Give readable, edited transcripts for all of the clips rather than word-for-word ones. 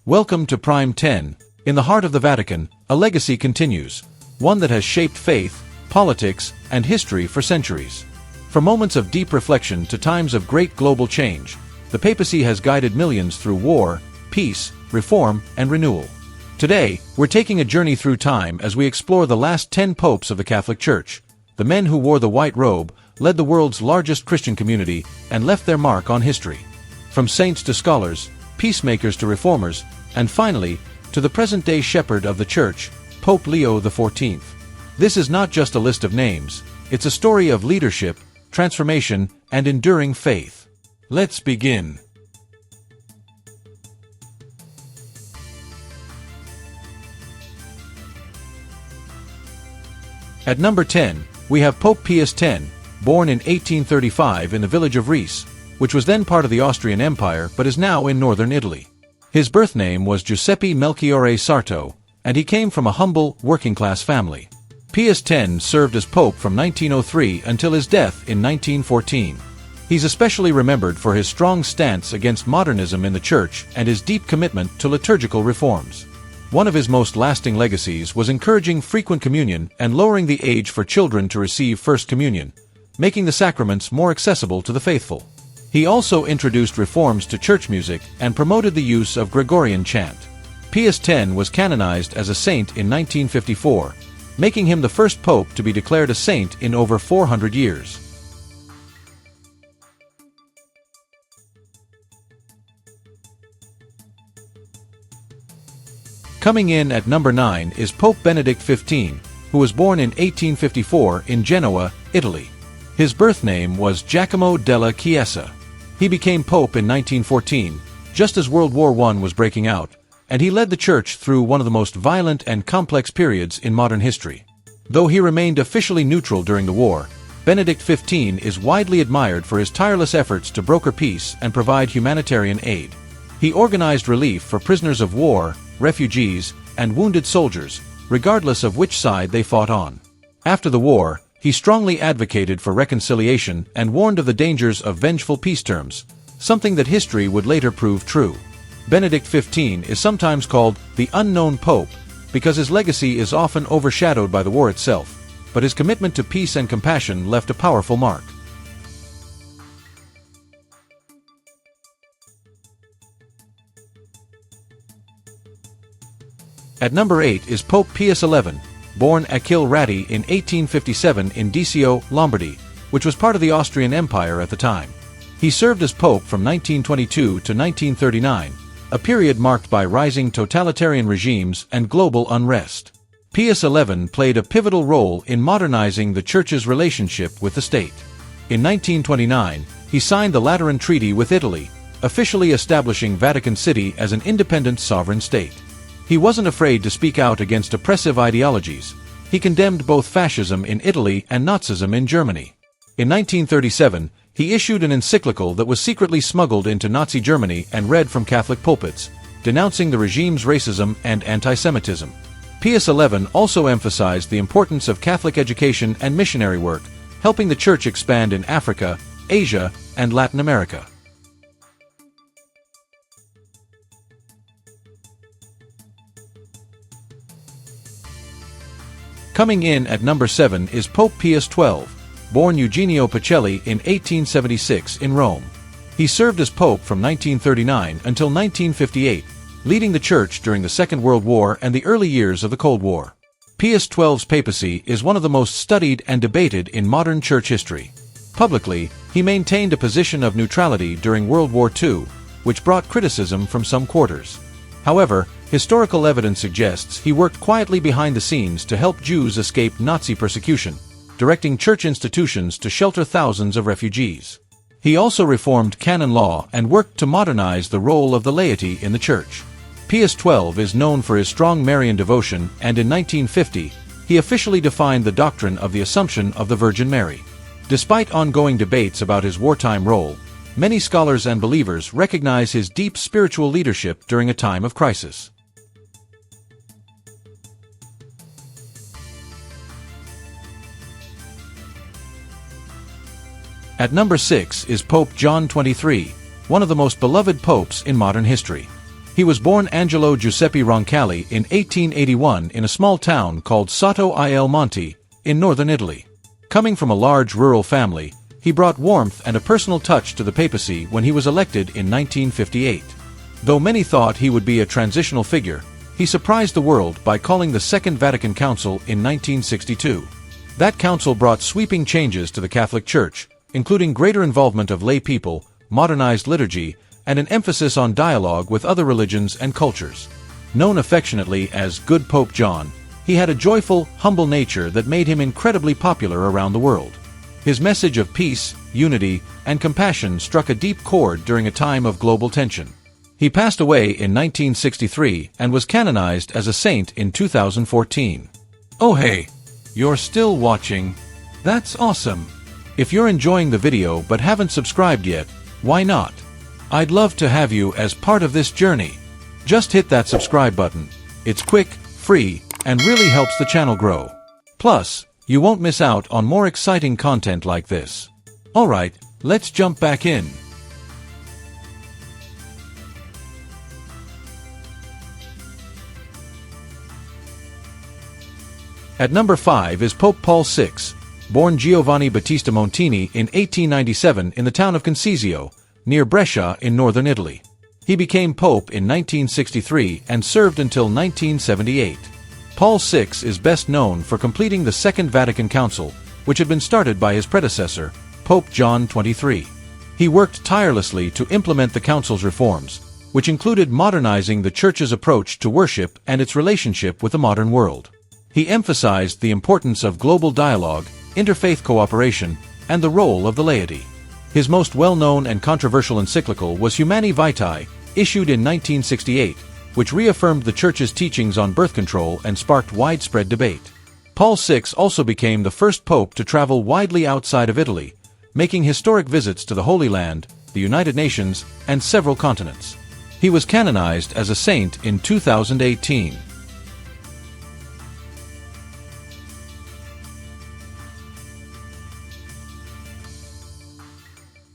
Welcome to Prime 10. In the heart of the Vatican, a legacy continues, one that has shaped faith, politics, and history for centuries. From moments of deep reflection to times of great global change, the papacy has guided millions through war, peace, reform, and renewal. Today, we're taking a journey through time as we explore the last 10 popes of the Catholic Church, the men who wore the white robe, led the world's largest Christian community, and left their mark on history. From saints to scholars, peacemakers to reformers, and finally, to the present-day shepherd of the Church, Pope Leo XIV. This is not just a list of names, it's a story of leadership, transformation, and enduring faith. Let's begin. At number 10, we have Pope Pius X, born in 1835 in the village of Reis, which was then part of the Austrian Empire but is now in northern Italy. His birth name was Giuseppe Melchiorre Sarto, and he came from a humble, working-class family. Pius X served as pope from 1903 until his death in 1914. He's especially remembered for his strong stance against modernism in the Church and his deep commitment to liturgical reforms. One of his most lasting legacies was encouraging frequent communion and lowering the age for children to receive First Communion, making the sacraments more accessible to the faithful. He also introduced reforms to church music and promoted the use of Gregorian chant. Pius X was canonized as a saint in 1954, making him the first pope to be declared a saint in over 400 years. Coming in at number 9 is Pope Benedict XV, who was born in 1854 in Genoa, Italy. His birth name was Giacomo della Chiesa. He became pope in 1914, just as World War I was breaking out, and he led the Church through one of the most violent and complex periods in modern history. Though he remained officially neutral during the war, Benedict XV is widely admired for his tireless efforts to broker peace and provide humanitarian aid. He organized relief for prisoners of war, refugees, and wounded soldiers, regardless of which side they fought on. After the war, he strongly advocated for reconciliation and warned of the dangers of vengeful peace terms, something that history would later prove true. Benedict XV is sometimes called the unknown pope because his legacy is often overshadowed by the war itself, but his commitment to peace and compassion left a powerful mark. At number 8 is Pope Pius XI, born Achille Ratti in 1857 in Desio, Lombardy, which was part of the Austrian Empire at the time. He served as pope from 1922 to 1939, a period marked by rising totalitarian regimes and global unrest. Pius XI played a pivotal role in modernizing the Church's relationship with the state. In 1929, he signed the Lateran Treaty with Italy, officially establishing Vatican City as an independent sovereign state. He wasn't afraid to speak out against oppressive ideologies. He condemned both fascism in Italy and Nazism in Germany. In 1937, he issued an encyclical that was secretly smuggled into Nazi Germany and read from Catholic pulpits, denouncing the regime's racism and anti-Semitism. Pius XI also emphasized the importance of Catholic education and missionary work, helping the Church expand in Africa, Asia, and Latin America. Coming in at number 7 is Pope Pius XII, born Eugenio Pacelli in 1876 in Rome. He served as pope from 1939 until 1958, leading the Church during the Second World War and the early years of the Cold War. Pius XII's papacy is one of the most studied and debated in modern Church history. Publicly, he maintained a position of neutrality during World War II, which brought criticism from some quarters. However, historical evidence suggests he worked quietly behind the scenes to help Jews escape Nazi persecution, directing church institutions to shelter thousands of refugees. He also reformed canon law and worked to modernize the role of the laity in the Church. Pius XII is known for his strong Marian devotion, and in 1950, he officially defined the doctrine of the Assumption of the Virgin Mary. Despite ongoing debates about his wartime role, many scholars and believers recognize his deep spiritual leadership during a time of crisis. At number 6 is Pope John XXIII, one of the most beloved popes in modern history. He was born Angelo Giuseppe Roncalli in 1881 in a small town called Sotto il Monte, in northern Italy. Coming from a large rural family, he brought warmth and a personal touch to the papacy when he was elected in 1958. Though many thought he would be a transitional figure, he surprised the world by calling the Second Vatican Council in 1962. That council brought sweeping changes to the Catholic Church, including greater involvement of lay people, modernized liturgy, and an emphasis on dialogue with other religions and cultures. Known affectionately as Good Pope John, he had a joyful, humble nature that made him incredibly popular around the world. His message of peace, unity, and compassion struck a deep chord during a time of global tension. He passed away in 1963 and was canonized as a saint in 2014. Oh hey, you're still watching? That's awesome! If you're enjoying the video but haven't subscribed yet, why not? I'd love to have you as part of this journey. Just hit that subscribe button. It's quick, free, and really helps the channel grow. Plus, you won't miss out on more exciting content like this. Alright, let's jump back in. At number 5 is Pope Paul VI, born Giovanni Battista Montini in 1897 in the town of Concesio, near Brescia in northern Italy. He became pope in 1963 and served until 1978. Paul VI is best known for completing the Second Vatican Council, which had been started by his predecessor, Pope John XXIII. He worked tirelessly to implement the Council's reforms, which included modernizing the Church's approach to worship and its relationship with the modern world. He emphasized the importance of global dialogue, interfaith cooperation, and the role of the laity. His most well-known and controversial encyclical was Humani Vitae, issued in 1968, which reaffirmed the Church's teachings on birth control and sparked widespread debate. Paul VI also became the first pope to travel widely outside of Italy, making historic visits to the Holy Land, the United Nations, and several continents. He was canonized as a saint in 2018.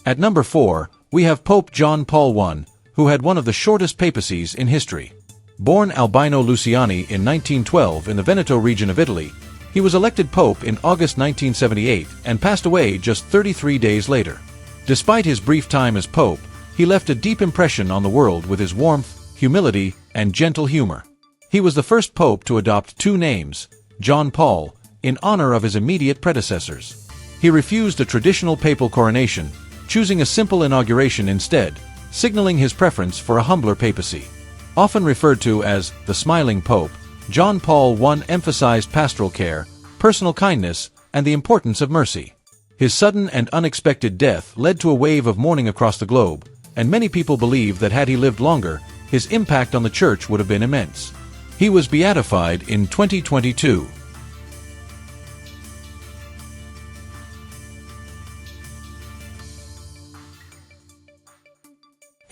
At number 4, we have Pope John Paul I, who had one of the shortest papacies in history. Born Albino Luciani in 1912 in the Veneto region of Italy, he was elected pope in August 1978 and passed away just 33 days later. Despite his brief time as pope, he left a deep impression on the world with his warmth, humility, and gentle humor. He was the first pope to adopt two names, John Paul, in honor of his immediate predecessors. He refused a traditional papal coronation, choosing a simple inauguration instead, signaling his preference for a humbler papacy. Often referred to as the Smiling Pope, John Paul I emphasized pastoral care, personal kindness, and the importance of mercy. His sudden and unexpected death led to a wave of mourning across the globe, and many people believe that had he lived longer, his impact on the Church would have been immense. He was beatified in 2022.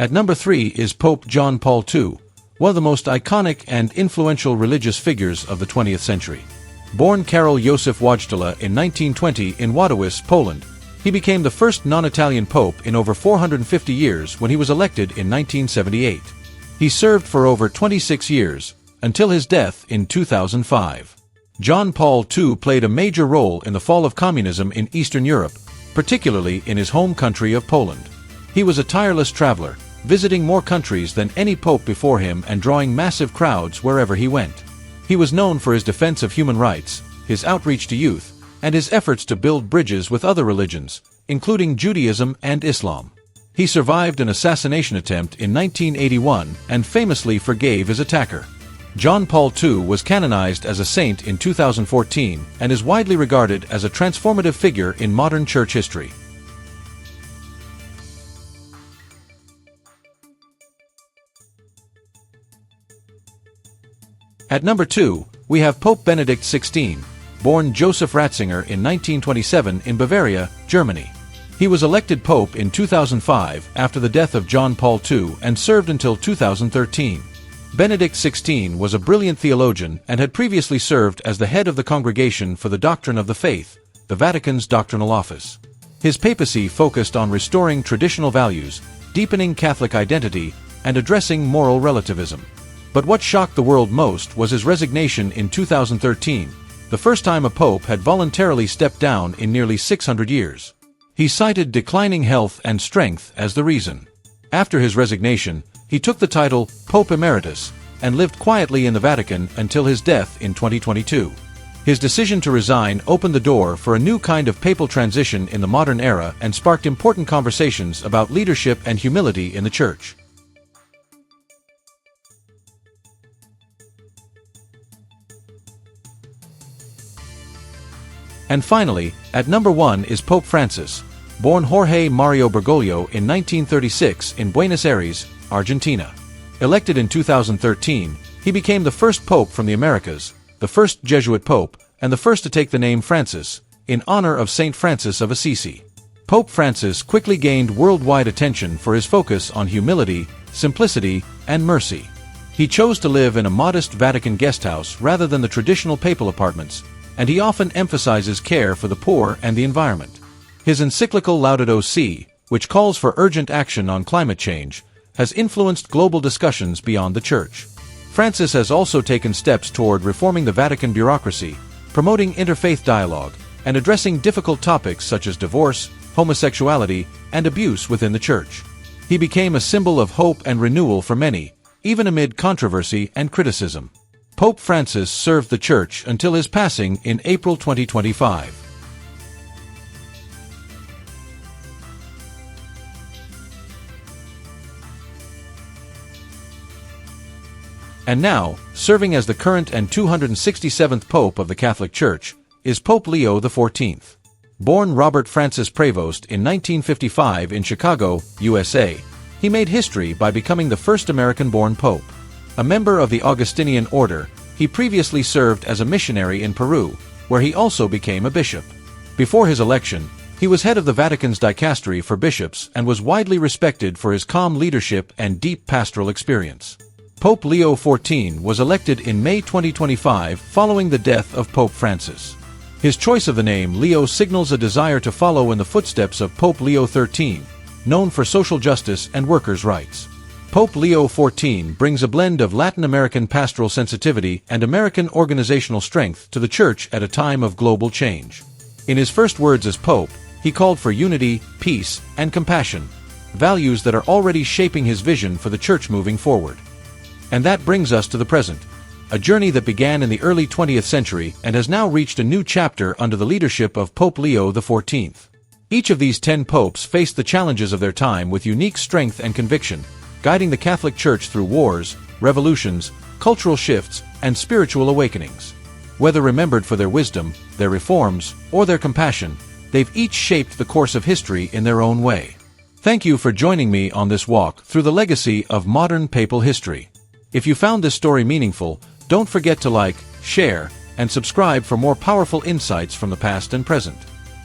At number 3 is Pope John Paul II, one of the most iconic and influential religious figures of the 20th century. Born Karol Józef Wojtyla in 1920 in Wadowice, Poland, he became the first non-Italian pope in over 450 years when he was elected in 1978. He served for over 26 years, until his death in 2005. John Paul II played a major role in the fall of communism in Eastern Europe, particularly in his home country of Poland. He was a tireless traveler, visiting more countries than any pope before him and drawing massive crowds wherever he went. He was known for his defense of human rights, his outreach to youth, and his efforts to build bridges with other religions, including Judaism and Islam. He survived an assassination attempt in 1981 and famously forgave his attacker. John Paul II was canonized as a saint in 2014 and is widely regarded as a transformative figure in modern church history. At number 2, we have Pope Benedict XVI, born Joseph Ratzinger in 1927 in Bavaria, Germany. He was elected pope in 2005 after the death of John Paul II and served until 2013. Benedict XVI was a brilliant theologian and had previously served as the head of the Congregation for the Doctrine of the Faith, the Vatican's doctrinal office. His papacy focused on restoring traditional values, deepening Catholic identity, and addressing moral relativism. But what shocked the world most was his resignation in 2013, the first time a pope had voluntarily stepped down in nearly 600 years. He cited declining health and strength as the reason. After his resignation, he took the title Pope Emeritus and lived quietly in the Vatican until his death in 2022. His decision to resign opened the door for a new kind of papal transition in the modern era and sparked important conversations about leadership and humility in the Church. And finally, at number 1 is Pope Francis, born Jorge Mario Bergoglio in 1936 in Buenos Aires, Argentina. Elected in 2013, he became the first pope from the Americas, the first Jesuit pope, and the first to take the name Francis, in honor of Saint Francis of Assisi. Pope Francis quickly gained worldwide attention for his focus on humility, simplicity, and mercy. He chose to live in a modest Vatican guesthouse rather than the traditional papal apartments, and he often emphasizes care for the poor and the environment. His encyclical Laudato Si', which calls for urgent action on climate change, has influenced global discussions beyond the Church. Francis has also taken steps toward reforming the Vatican bureaucracy, promoting interfaith dialogue, and addressing difficult topics such as divorce, homosexuality, and abuse within the Church. He became a symbol of hope and renewal for many, even amid controversy and criticism. Pope Francis served the Church until his passing in April 2025. And now, serving as the current and 267th Pope of the Catholic Church, is Pope Leo XIV. Born Robert Francis Prevost in 1955 in Chicago, USA, he made history by becoming the first American-born pope. A member of the Augustinian order, he previously served as a missionary in Peru, where he also became a bishop. Before his election, he was head of the Vatican's dicastery for bishops and was widely respected for his calm leadership and deep pastoral experience. Pope Leo XIV was elected in May 2025 following the death of Pope Francis. His choice of the name Leo signals a desire to follow in the footsteps of Pope Leo XIII, known for social justice and workers' rights. Pope Leo XIV brings a blend of Latin American pastoral sensitivity and American organizational strength to the Church at a time of global change. In his first words as Pope, he called for unity, peace, and compassion, values that are already shaping his vision for the Church moving forward. And that brings us to the present, a journey that began in the early 20th century and has now reached a new chapter under the leadership of Pope Leo XIV. Each of these 10 popes faced the challenges of their time with unique strength and conviction, guiding the Catholic Church through wars, revolutions, cultural shifts, and spiritual awakenings. Whether remembered for their wisdom, their reforms, or their compassion, they've each shaped the course of history in their own way. Thank you for joining me on this walk through the legacy of modern papal history. If you found this story meaningful, don't forget to like, share, and subscribe for more powerful insights from the past and present.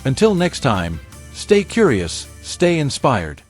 Until next time, stay curious, stay inspired.